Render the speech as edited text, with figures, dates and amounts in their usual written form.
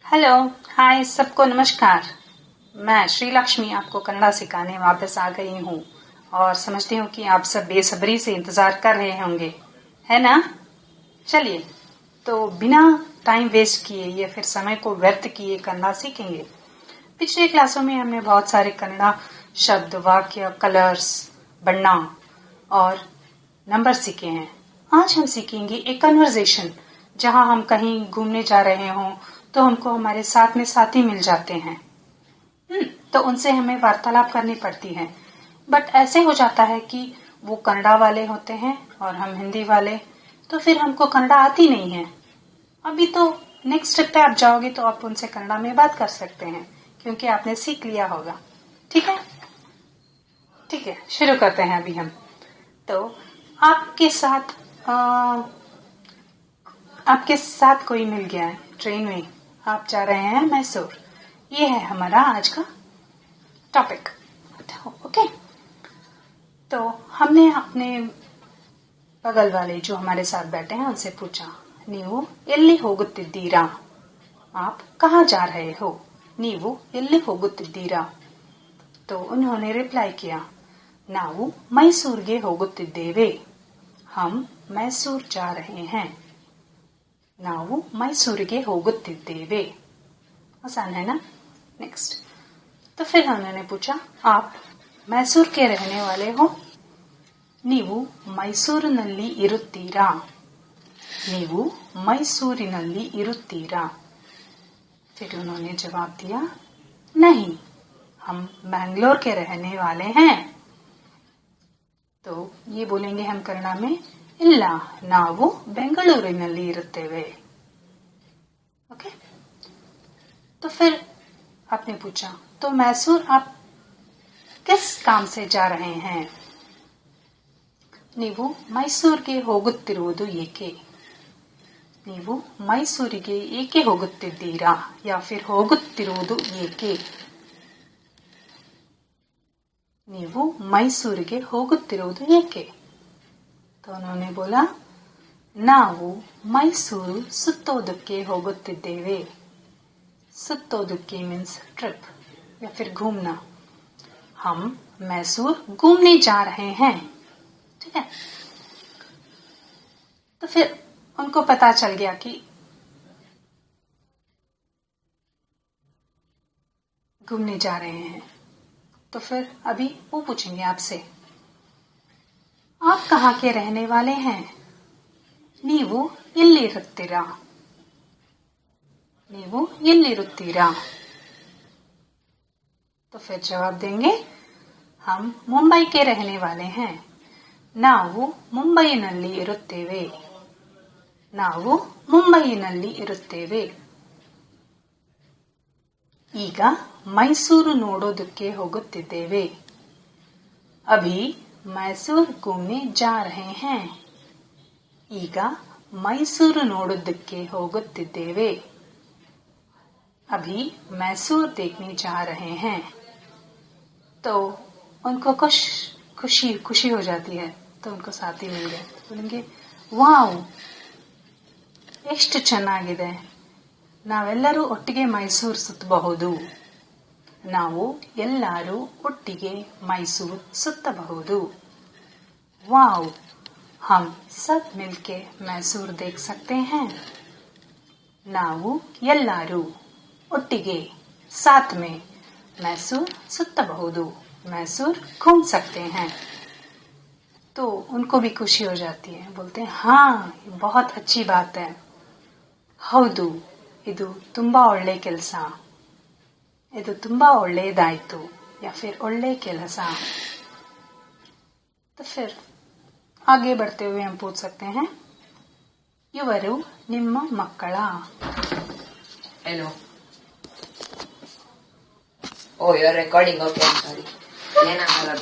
Hello, हाय सबको नमस्कार। मैं श्री लक्ष्मी आपको कन्नड़ा सिखाने वापस आ गई हूँ और समझती हूँ कि आप सब बेसब्री से इंतजार कर रहे होंगे, है ना? चलिए, तो बिना टाइम वेस्ट किए या फिर समय को व्यर्थ किए कन्नड़ा सीखेंगे। पिछले क्लासों में हमने बहुत सारे कन्नड़ा शब्द, वाक्य, कलर्स, बन्ना और नंबर सीखे हैं। आज हम सीखेंगे एक कन्वर्सेशन, जहां हम कहीं घूमने जा रहे हों तो हमको हमारे साथ में साथी मिल जाते हैं। तो उनसे हमें वार्तालाप करनी पड़ती है। बट ऐसे हो जाता है कि वो कन्नड़ा वाले होते हैं और हम हिंदी वाले, तो फिर हमको कन्नड़ा आती नहीं है। अभी तो नेक्स्ट स्टेप पे आप जाओगे तो आप उनसे कन्नड़ा में बात कर सकते हैं, क्योंकि आपने सीख लिया होगा। ठीक है, ठीक है, शुरू करते हैं अभी हम। तो आपके साथ कोई मिल गया है ट्रेन में, आप जा रहे हैं मैसूर। ये है हमारा आज का टॉपिक। ओके, तो हमने अपने बगल वाले जो हमारे साथ बैठे हैं उनसे पूछा, नीवु एल्ली होगुत्तिद्दीरा? आप कहाँ जा रहे हो? नीवु एल्ली होगुत्तिद्दीरा? तो उन्होंने रिप्लाई किया, नावु मैसूर्गे होगुत्तिद्देवे। हम मैसूर जा रहे हैं। नावु मैसूर्गे होगुत्तिद्देवे। आसान है ना? नेक्स्ट, तो फिर उन्होंने पूछा, आप मैसूर के रहने वाले हो? नीवु मैसूरिನಲ್ಲಿ ಇರುತ್ತೀರಾ? नीवु मैसूरिನಲ್ಲಿ ಇರುತ್ತೀರಾ? फिर उन्होंने जवाब दिया, नहीं, हम बैंगलोर के रहने वाले हैं। तो ये बोलेंगे हम कन्नड़ा में, ಇಲ್ಲ, ನಾವು ಬೆಂಗಳೂರಿನಲ್ಲಿ ಇರುತ್ತೇವೆ। ओके, तो फिर आपने पूछा, तो मैसूर आप किस काम से जा रहे हैं? ನೀವು ಮೈಸೂರಿಗೆ ಹೋಗುತ್ತಿರುವುದು ಏಕೆ? ನೀವು ಮೈಸೂರಿಗೆ ಏಕೆ ಹೋಗುತ್ತಿದ್ದೀರಾ? या फिर ಹೋಗುತ್ತಿರುವುದು ಏಕೆ? ನೀವು ಮೈಸೂರಿಗೆ ಹೋಗುತ್ತಿರುವುದು ಏಕೆ? तो उन्होंने बोला, ನಾವು ಮೈಸೂರು ಸುತ್ತೋದಕ್ಕೆ ಹೋಗುತ್ತಿದ್ದೇವೆ। सुत्तोदुक्की मीन्स ट्रिप या फिर घूमना। हम मैसूर घूमने जा रहे हैं। ठीक है, तो फिर उनको पता चल गया कि घूमने जा रहे हैं। तो फिर अभी वो पूछेंगे आपसे, आप कहाँ के रहने वाले हैं? नीवु ಎಲ್ಲಿರುತ್ತೀರಾ? नीवु ಎಲ್ಲಿರುತ್ತೀರಾ? तो फिर जवाब देंगे, हम मुंबई के रहने वाले हैं। ನಾವು ಮುಂಬೈನಲ್ಲಿ ಇರುತ್ತೇವೆ। ನಾವು ಮುಂಬೈನಲ್ಲಿ ಇರುತ್ತೇವೆ। ಈಗ ಮೈಸೂರು ನೋಡೋದಕ್ಕೆ ಹೋಗುತ್ತಿದ್ದೇವೆ। अभी मैसूर घूमने जा रहे हैं। ಈಗ ಮೈಸೂರು ನೋಡೋದಕ್ಕೆ ಹೋಗುತ್ತಿದ್ದೇವೆ। अभी मैसूर देखने जा रहे हैं। तो उनको खुशी हो जाती है, तो उनको साथी मिल गए। बोलेंगे, ವಾವ್, ಎಷ್ಟು ಚೆನ್ನಾಗಿದೆ, ನಾವೆಲ್ಲರೂ ಒಟ್ಟಿಗೆ ಮೈಸೂರು ಸುತ್ತಬಹುದು। ನಾವು ಎಲ್ಲರೂ ಒಟ್ಟಿಗೆ ಮೈಸೂರು ಸುತ್ತಬಹುದು। ವಾವ್, हम सब मिलके मैसूर देख सकते हैं। ನಾವು ಎಲ್ಲರೂ ಒಟ್ಟಿಗೆ साथ में मैसूर सुತ್ತಬಹುದು, मैसूर घूम सकते हैं। तो उनको भी खुशी हो जाती है, बोलते हैं, हाँ, बहुत अच्छी बात है। ಹೌದು, ಇದು ತುಂಬಾ ಒಳ್ಳೆ ಕೆಲಸ, ಇದು ತುಂಬಾ ಒಳ್ಳೆಯದಾಯಿತು, या फिर ಒಳ್ಳೆ ಕೆಲಸ। तो फिर आगे बढ़ते हुए हम पूछ सकते हैं, ಇವರು ನಿಮ್ಮ ಮಕ್ಕಳ? Hello. Oh, you're recording. Okay, I'm sorry. Lena,